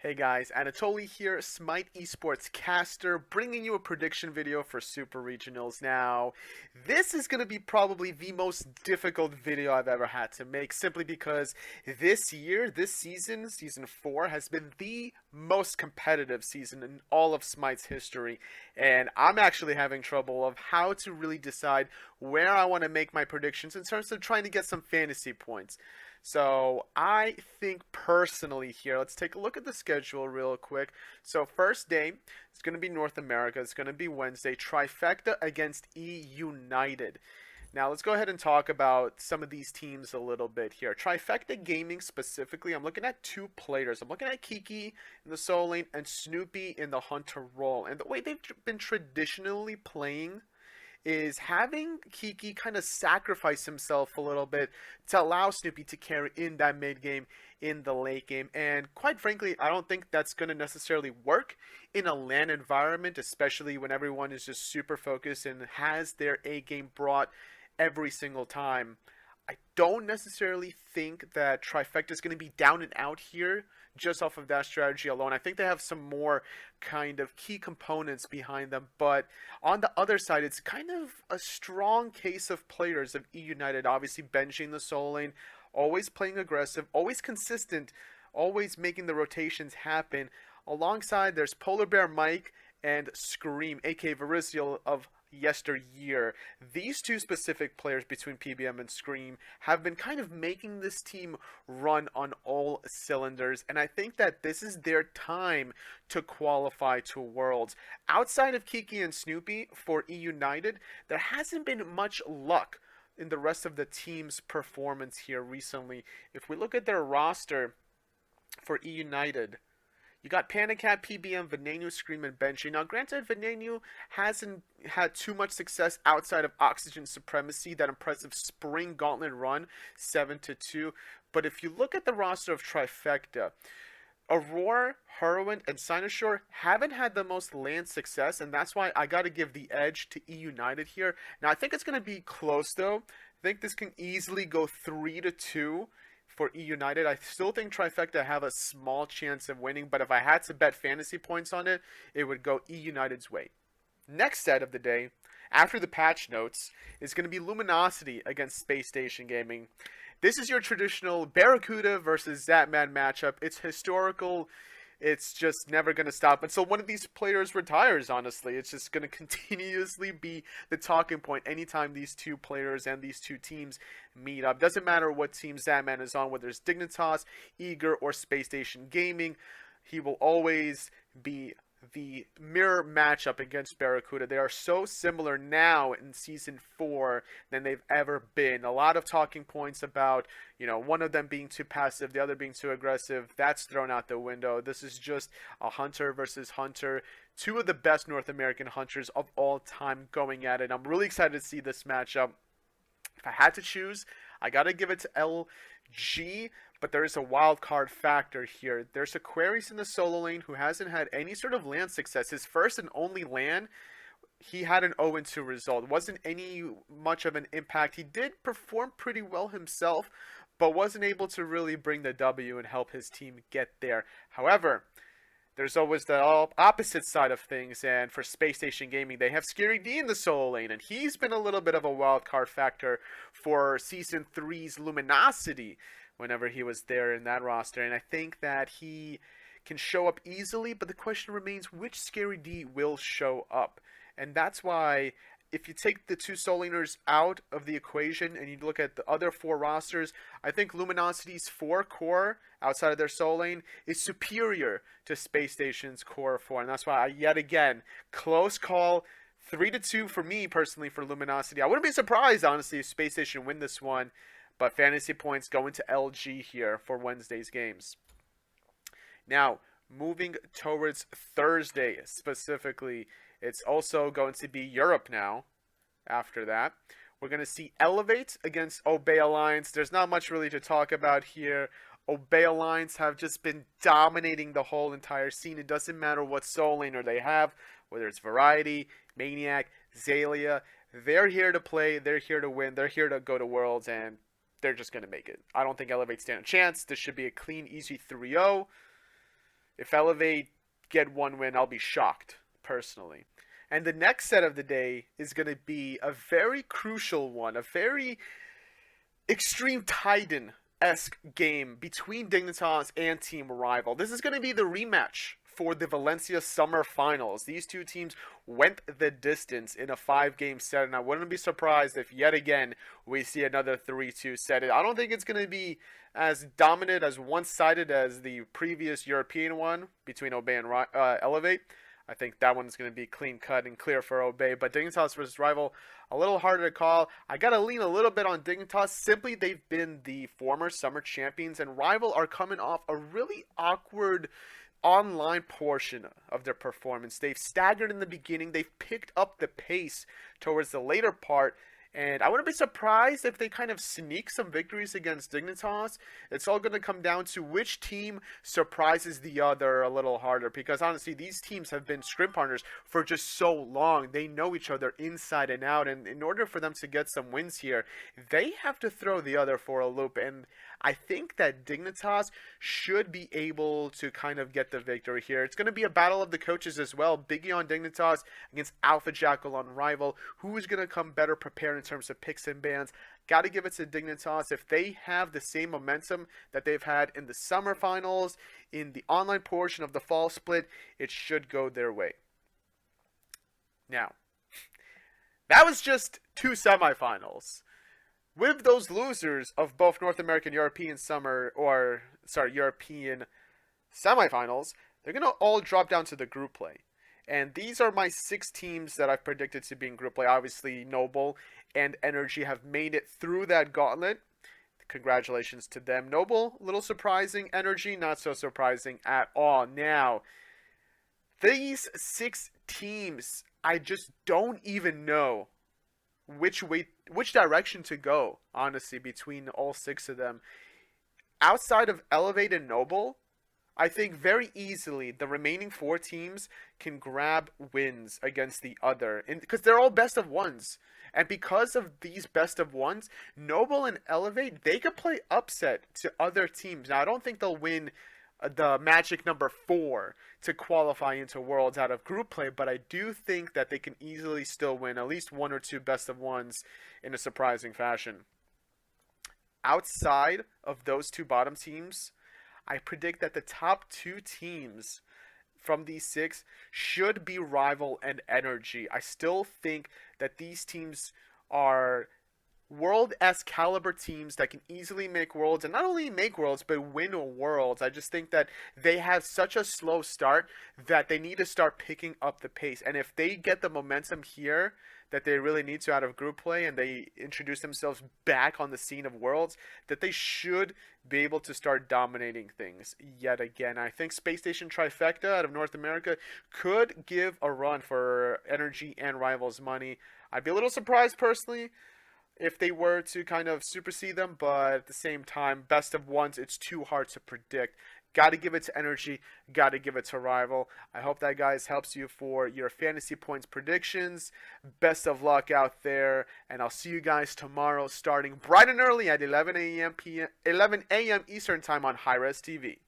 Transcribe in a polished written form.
Hey guys, Anatoly here, SMITE Esports caster, bringing you a prediction video for Super Regionals. Now, this is going to be probably the most difficult video I've ever had to make, simply because this season, Season 4, has been the most competitive season in all of SMITE's history, and I'm actually having trouble of how to really decide where I want to make my predictions in terms of trying to get some fantasy points. So I think personally here, let's take a look at the schedule real quick. So first day, it's going to be North America. It's going to be Wednesday. Trifecta against eUnited. Now let's go ahead and talk about some of these teams a little bit here. Trifecta Gaming specifically, I'm looking at two players. I'm looking at Kiki in the solo lane and Snoopy in the hunter role. And the way they've been traditionally playing is having Kiki kind of sacrifice himself a little bit to allow Snoopy to carry in that mid game in the late game. And quite frankly, I don't think that's going to necessarily work in a LAN environment, especially when everyone is just super focused and has their A game brought every single time. I don't necessarily think that Trifecta is going to be down and out here just off of that strategy alone. I think they have some more kind of key components behind them, but on the other side, it's kind of a strong case of players of eUnited, obviously benching the solo lane, always playing aggressive, always consistent, always making the rotations happen. Alongside, there's Polar Bear Mike and Scream, aka Variziel of yesteryear. These two specific players between PBM and Scream have been kind of making this team run on all cylinders, and I think that this is their time to qualify to Worlds. Outside of Kiki and Snoopy for eUnited, there hasn't been much luck in the rest of the team's performance here recently. If we look at their roster for eUnited, you got Panicat, PBM, Venenu, Scream, and Benchy. Now, granted, Venenu hasn't had too much success outside of Oxygen Supremacy, that impressive Spring Gauntlet run, 7-2. But if you look at the roster of Trifecta, Aurora, Heroine, and Cynosure haven't had the most land success, and that's why I got to give the edge to eUnited here. Now, I think it's going to be close, though. I think this can easily go 3-2 for eUnited. I still think Trifecta have a small chance of winning, but if I had to bet fantasy points on it, it would go eUnited's way. Next set of the day, after the patch notes, is going to be Luminosity against Space Station Gaming. This is your traditional Barracuda versus Zatman matchup. It's historical. It's just never going to stop until one of these players retires, honestly. It's just going to continuously be the talking point anytime these two players and these two teams meet up. Doesn't matter what team Zatman is on, whether it's Dignitas, Eager, or Space Station Gaming. He will always be the mirror matchup against Barracuda. They are so similar now in Season 4 than they've ever been. A lot of talking points about, one of them being too passive, the other being too aggressive. That's thrown out the window. This is just a hunter versus hunter. Two of the best North American hunters of all time going at it. I'm really excited to see this matchup. If I had to choose, I got to give it to LG, but there is a wild card factor here. There's Aquarius in the solo lane who hasn't had any sort of land success. His first and only land, he had an 0-2 result. Wasn't any much of an impact. He did perform pretty well himself, but wasn't able to really bring the W and help his team get there. However, there's always the opposite side of things, and for Space Station Gaming, they have Scary D in the solo lane, and he's been a little bit of a wild card factor for Season 3's Luminosity whenever he was there in that roster, and I think that he can show up easily, but the question remains which Scary D will show up, and that's why if you take the two solo laners out of the equation and you look at the other four rosters, I think Luminosity's 4 core outside of their solo lane is superior to Space Station's core 4. And that's why, yet again, close call, 3-2 for me personally for Luminosity. I wouldn't be surprised, honestly, if Space Station win this one. But fantasy points going to LG here for Wednesday's games. Now, moving towards Thursday specifically, it's also going to be Europe now. After that, we're going to see Elevate against Obey Alliance. There's not much really to talk about here. Obey Alliance have just been dominating the whole entire scene. It doesn't matter what solo laner they have, whether it's Variety, Maniac, Zalia. They're here to play. They're here to win. They're here to go to Worlds, and they're just going to make it. I don't think Elevate stand a chance. This should be a clean, easy 3-0. If Elevate get one win, I'll be shocked, personally. And the next set of the day is going to be a very crucial one, a very extreme Titan-esque game between Dignitas and Team Rival. This is going to be the rematch for the Valencia Summer Finals. These two teams went the distance in a 5-game set, and I wouldn't be surprised if yet again we see another 3-2 set. I don't think it's going to be as dominant, as one-sided as the previous European one between Obey and Elevate. I think that one's going to be clean cut and clear for Obey. But Dignitas versus Rival, a little harder to call. I got to lean a little bit on Dignitas. Simply, they've been the former summer champions, and Rival are coming off a really awkward online portion of their performance. They've staggered in the beginning. They've picked up the pace towards the later part. And I wouldn't be surprised if they kind of sneak some victories against Dignitas. It's all going to come down to which team surprises the other a little harder. Because honestly, these teams have been scrim partners for just so long. They know each other inside and out. And in order for them to get some wins here, they have to throw the other for a loop. And I think that Dignitas should be able to kind of get the victory here. It's going to be a battle of the coaches as well. Biggie on Dignitas against Alpha Jackal on Rival. Who is going to come better prepared in terms of picks and bans? Got to give it to Dignitas. If they have the same momentum that they've had in the summer finals, in the online portion of the fall split, it should go their way. Now, that was just 2 semifinals. With those losers of both North American European European semifinals, they're going to all drop down to the group play. And these are my 6 teams that I've predicted to be in group play. Obviously, Noble and NRG have made it through that gauntlet. Congratulations to them. Noble, a little surprising. NRG, not so surprising at all. Now, these 6 teams, I just don't even know which direction to go, honestly, between all 6 of them. Outside of Elevate and Noble, I think very easily the remaining 4 teams can grab wins against the other, because they're all best of ones. And because of these best of ones, Noble and Elevate, they could play upset to other teams. Now, I don't think they'll win the magic number 4 to qualify into Worlds out of group play, but I do think that they can easily still win at least 1 or 2 best of ones in a surprising fashion. Outside of those 2 bottom teams, I predict that the top 2 teams from these 6 should be Rival and NRG. I still think that these teams are World-esque caliber teams that can easily make Worlds, and not only make Worlds, but win Worlds. I just think that they have such a slow start that they need to start picking up the pace. And if they get the momentum here that they really need to out of group play, and they introduce themselves back on the scene of Worlds, that they should be able to start dominating things yet again. I think Space Station Trifecta out of North America could give a run for NRG and Rivals money. I'd be a little surprised personally if they were to kind of supersede them, but at the same time, best of ones, it's too hard to predict. Got to give it to NRG, got to give it to Rival. I hope that, guys, helps you for your fantasy points predictions. Best of luck out there, and I'll see you guys tomorrow starting bright and early at 11 a.m. Eastern Time on Hi-Rez TV.